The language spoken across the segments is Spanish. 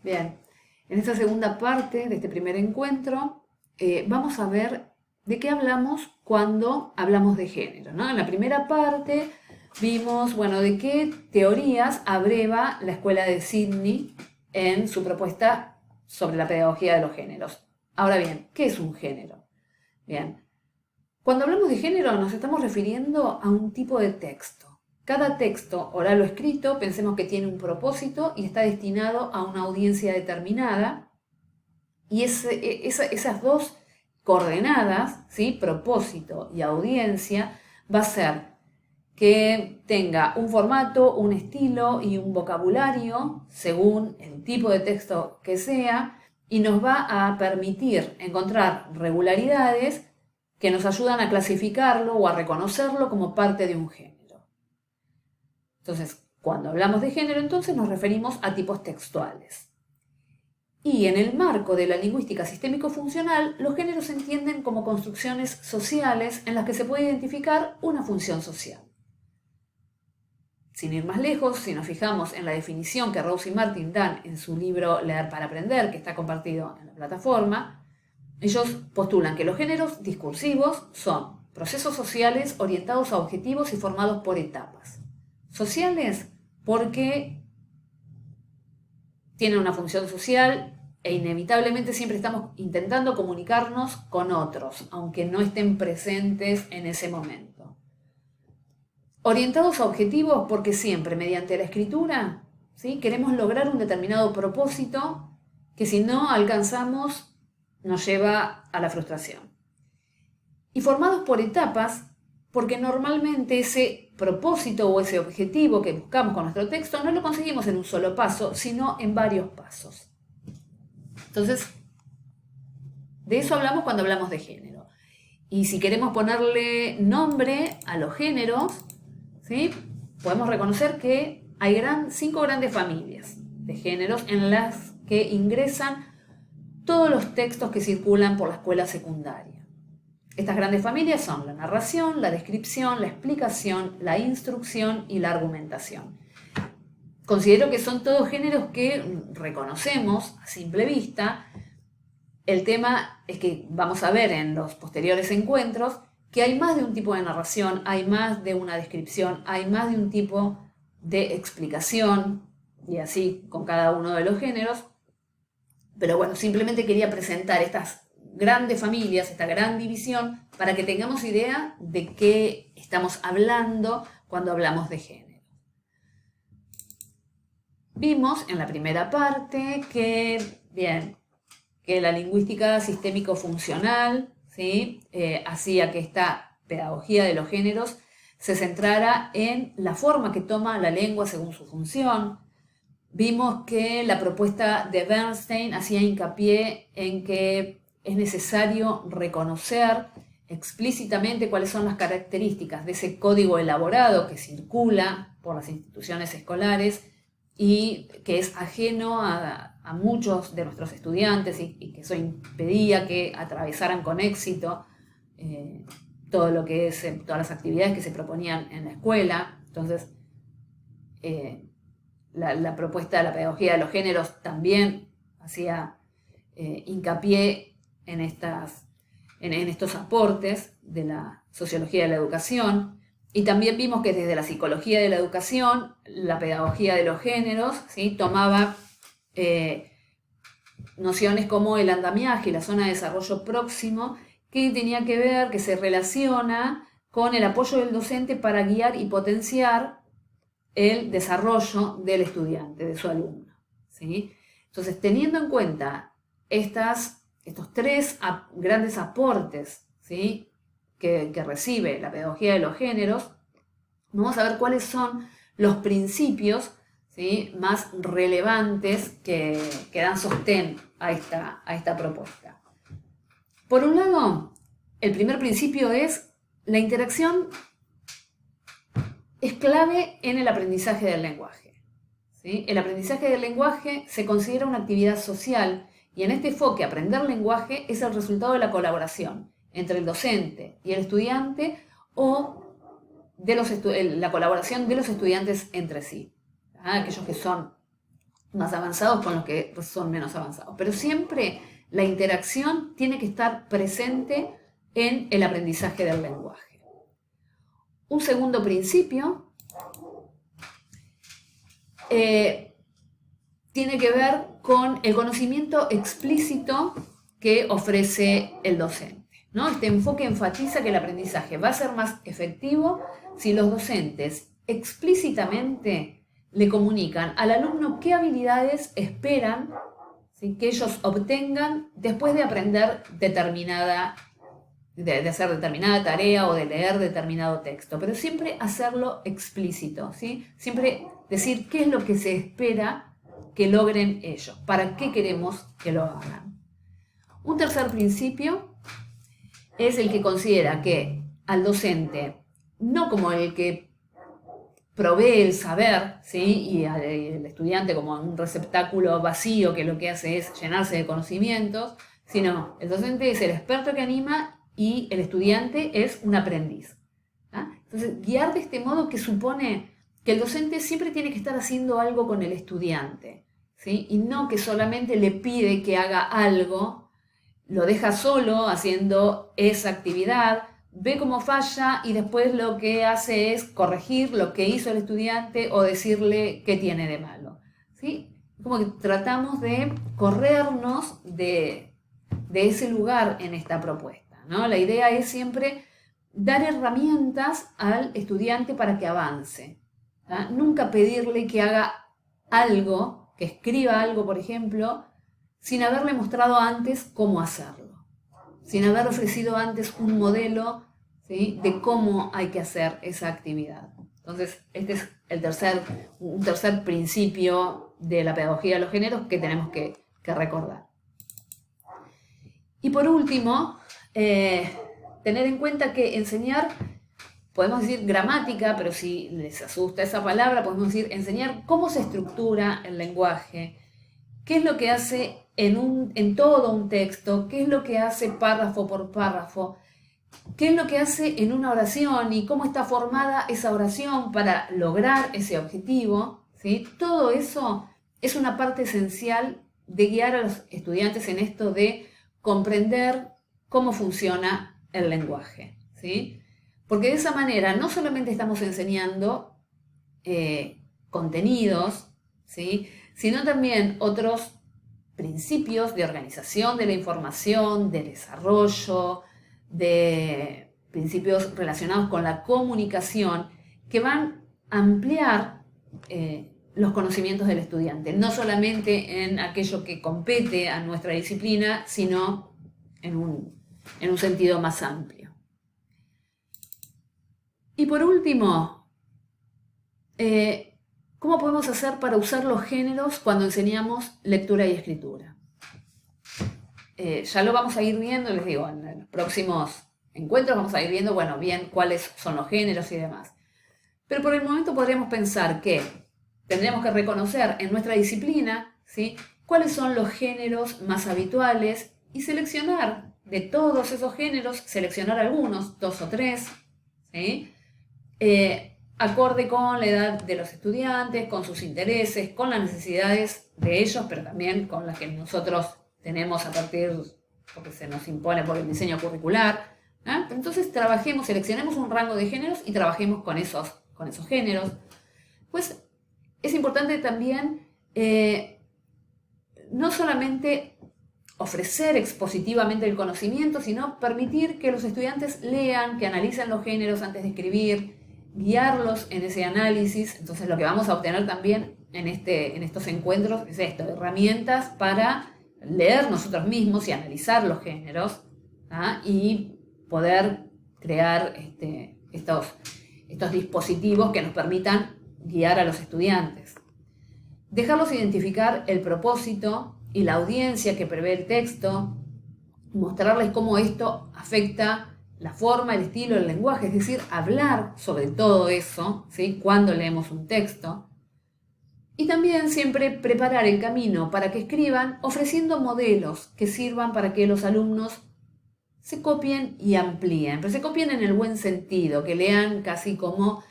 Bien, en esta segunda parte de este primer encuentro vamos a ver de qué hablamos cuando hablamos de género, ¿no? En la primera parte vimos, bueno, de qué teorías abreva la escuela de Sydney en su propuesta sobre la pedagogía de los géneros. Ahora bien, ¿qué es un género? Bien, cuando hablamos de género nos estamos refiriendo a un tipo de texto. Cada texto, oral o escrito, pensemos que tiene un propósito y está destinado a una audiencia determinada. Y esas dos coordenadas, ¿sí? Propósito y audiencia, va a ser que tenga un formato, un estilo y un vocabulario según el tipo de texto que sea, y nos va a permitir encontrar regularidades que nos ayudan a clasificarlo o a reconocerlo como parte de un género. Entonces, cuando hablamos de género, entonces nos referimos a tipos textuales. Y en el marco de la lingüística sistémico-funcional, los géneros se entienden como construcciones sociales en las que se puede identificar una función social. Sin ir más lejos, si nos fijamos en la definición que Rose y Martin dan en su libro Leer para Aprender, que está compartido en la plataforma, ellos postulan que los géneros discursivos son procesos sociales orientados a objetivos y formados por etapas. Sociales porque tienen una función social e inevitablemente siempre estamos intentando comunicarnos con otros, aunque no estén presentes en ese momento. Orientados a objetivos porque siempre mediante la escritura, ¿sí? Queremos lograr un determinado propósito que si no alcanzamos nos lleva a la frustración. Y formados por etapas porque normalmente ese propósito o ese objetivo que buscamos con nuestro texto no lo conseguimos en un solo paso, sino en varios pasos. Entonces, de eso hablamos cuando hablamos de género. Y si queremos ponerle nombre a los géneros, ¿sí? Podemos reconocer que hay 5 grandes familias de géneros en las que ingresan todos los textos que circulan por la escuela secundaria. Estas grandes familias son la narración, la descripción, la explicación, la instrucción y la argumentación. Considero que son todos géneros que reconocemos a simple vista. El tema es que vamos a ver en los posteriores encuentros que hay más de un tipo de narración, hay más de una descripción, hay más de un tipo de explicación, y así con cada uno de los géneros. Pero bueno, simplemente quería presentar estas grandes familias, esta gran división, para que tengamos idea de qué estamos hablando cuando hablamos de género. Vimos en la primera parte que la lingüística sistémico-funcional, ¿sí? Hacía que esta pedagogía de los géneros se centrara en la forma que toma la lengua según su función. Vimos que la propuesta de Bernstein hacía hincapié en que es necesario reconocer explícitamente cuáles son las características de ese código elaborado que circula por las instituciones escolares y que es ajeno a muchos de nuestros estudiantes y que eso impedía que atravesaran con éxito todo lo que es, todas las actividades que se proponían en la escuela. Entonces, la propuesta de la pedagogía de los géneros también hacía hincapié en estos aportes de la sociología de la educación. Y también vimos que desde la psicología de la educación, la pedagogía de los géneros, ¿sí? Tomaba nociones como el andamiaje y la zona de desarrollo próximo, que tenía que ver, que se relaciona con el apoyo del docente para guiar y potenciar el desarrollo del estudiante, de su alumno, ¿sí? Entonces, teniendo en cuenta estos 3 grandes aportes, ¿sí? que recibe la pedagogía de los géneros, vamos a ver cuáles son los principios, ¿sí? más relevantes que dan sostén a esta propuesta. Por un lado, el primer principio es la interacción es clave en el aprendizaje del lenguaje, ¿sí? El aprendizaje del lenguaje se considera una actividad social y en este enfoque aprender lenguaje es el resultado de la colaboración entre el docente y el estudiante o de la colaboración de los estudiantes entre sí. Aquellos que son más avanzados con los que son menos avanzados. Pero siempre la interacción tiene que estar presente en el aprendizaje del lenguaje. Un segundo principio tiene que ver con el conocimiento explícito que ofrece el docente, ¿no? Este enfoque enfatiza que el aprendizaje va a ser más efectivo si los docentes explícitamente le comunican al alumno qué habilidades esperan, ¿sí?, que ellos obtengan después de aprender de hacer determinada tarea o de leer determinado texto, pero siempre hacerlo explícito, ¿sí? Siempre decir qué es lo que se espera que logren ellos, para qué queremos que lo hagan. Un tercer principio es el que considera que al docente, no como el que provee el saber, ¿sí?, y al estudiante como un receptáculo vacío que lo que hace es llenarse de conocimientos, sino el docente es el experto que anima y el estudiante es un aprendiz. Entonces, guiar de este modo que supone que el docente siempre tiene que estar haciendo algo con el estudiante, ¿sí?, y no que solamente le pide que haga algo, lo deja solo haciendo esa actividad, ve cómo falla y después lo que hace es corregir lo que hizo el estudiante o decirle qué tiene de malo, ¿sí? Como que tratamos de corrernos de ese lugar en esta propuesta, ¿no? La idea es siempre dar herramientas al estudiante para que avance, ¿tá? Nunca pedirle que haga algo, que escriba algo, por ejemplo, sin haberle mostrado antes cómo hacerlo, sin haber ofrecido antes un modelo, ¿sí?, de cómo hay que hacer esa actividad. Entonces, este es un tercer principio de la pedagogía de los géneros que tenemos que recordar. Y por último, tener en cuenta que enseñar, podemos decir gramática, pero si les asusta esa palabra, podemos decir enseñar cómo se estructura el lenguaje, qué es lo que hace en todo un texto, qué es lo que hace párrafo por párrafo, qué es lo que hace en una oración y cómo está formada esa oración para lograr ese objetivo, ¿sí? Todo eso es una parte esencial de guiar a los estudiantes en esto de comprender cómo funciona el lenguaje, ¿sí? Porque de esa manera no solamente estamos enseñando contenidos, ¿sí?, sino también otros principios de organización de la información, de desarrollo, de principios relacionados con la comunicación que van a ampliar los conocimientos del estudiante, no solamente en aquello que compete a nuestra disciplina, sino en un sentido más amplio. Y por último, ¿cómo podemos hacer para usar los géneros cuando enseñamos lectura y escritura? Ya lo vamos a ir viendo, les digo, en los próximos encuentros vamos a ir viendo, bueno, bien cuáles son los géneros y demás. Pero por el momento podríamos pensar que tendríamos que reconocer en nuestra disciplina, ¿sí?, cuáles son los géneros más habituales y seleccionar de todos esos géneros, seleccionar algunos, 2 o 3, ¿sí?, acorde con la edad de los estudiantes, con sus intereses, con las necesidades de ellos, pero también con las que nosotros tenemos a partir, porque se nos impone por el diseño curricular, ¿eh? Entonces seleccionemos un rango de géneros y trabajemos con esos géneros. Pues es importante también no solamente ofrecer expositivamente el conocimiento, sino permitir que los estudiantes lean, que analicen los géneros antes de escribir, guiarlos en ese análisis. Entonces lo que vamos a obtener también en estos encuentros es esto, herramientas para leer nosotros mismos y analizar los géneros, ¿ah?, y poder crear estos dispositivos que nos permitan guiar a los estudiantes. Dejarlos identificar el propósito y la audiencia que prevé el texto, mostrarles cómo esto afecta la forma, el estilo, el lenguaje, es decir, hablar sobre todo eso, ¿sí?, cuando leemos un texto. Y también siempre preparar el camino para que escriban ofreciendo modelos que sirvan para que los alumnos se copien y amplíen, pero se copien en el buen sentido, que lean casi como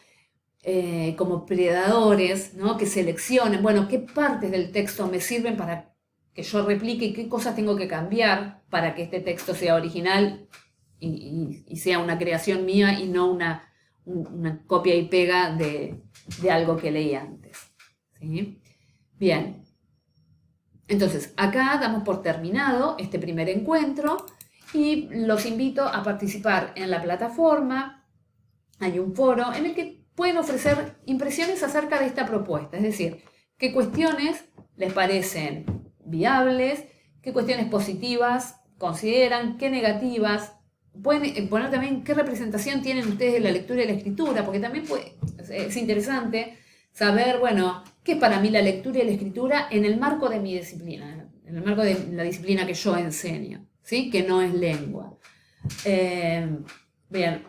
como predadores, ¿no? Que seleccionen, bueno, qué partes del texto me sirven para que yo replique y qué cosas tengo que cambiar para que este texto sea original y sea una creación mía y no una copia y pega de algo que leí antes. ¿Sí? Bien, entonces acá damos por terminado este primer encuentro y los invito a participar en la plataforma. Hay un foro en el que pueden ofrecer impresiones acerca de esta propuesta, es decir, qué cuestiones les parecen viables, qué cuestiones positivas consideran, qué negativas. Pueden poner también qué representación tienen ustedes de la lectura y la escritura, porque también es interesante saber, bueno, qué es para mí la lectura y la escritura en el marco de mi disciplina, en el marco de la disciplina que yo enseño, ¿sí? Que no es lengua. Bien,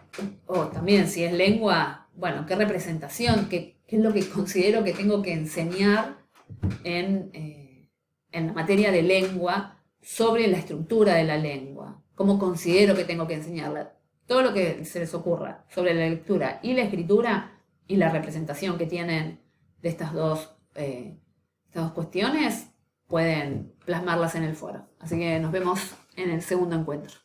o también si es lengua, bueno, qué representación, qué es lo que considero que tengo que enseñar en la materia de lengua sobre la estructura de la lengua, cómo considero que tengo que enseñarla, todo lo que se les ocurra sobre la lectura y la escritura y la representación que tienen de estas dos cuestiones, pueden plasmarlas en el foro. Así que nos vemos en el segundo encuentro.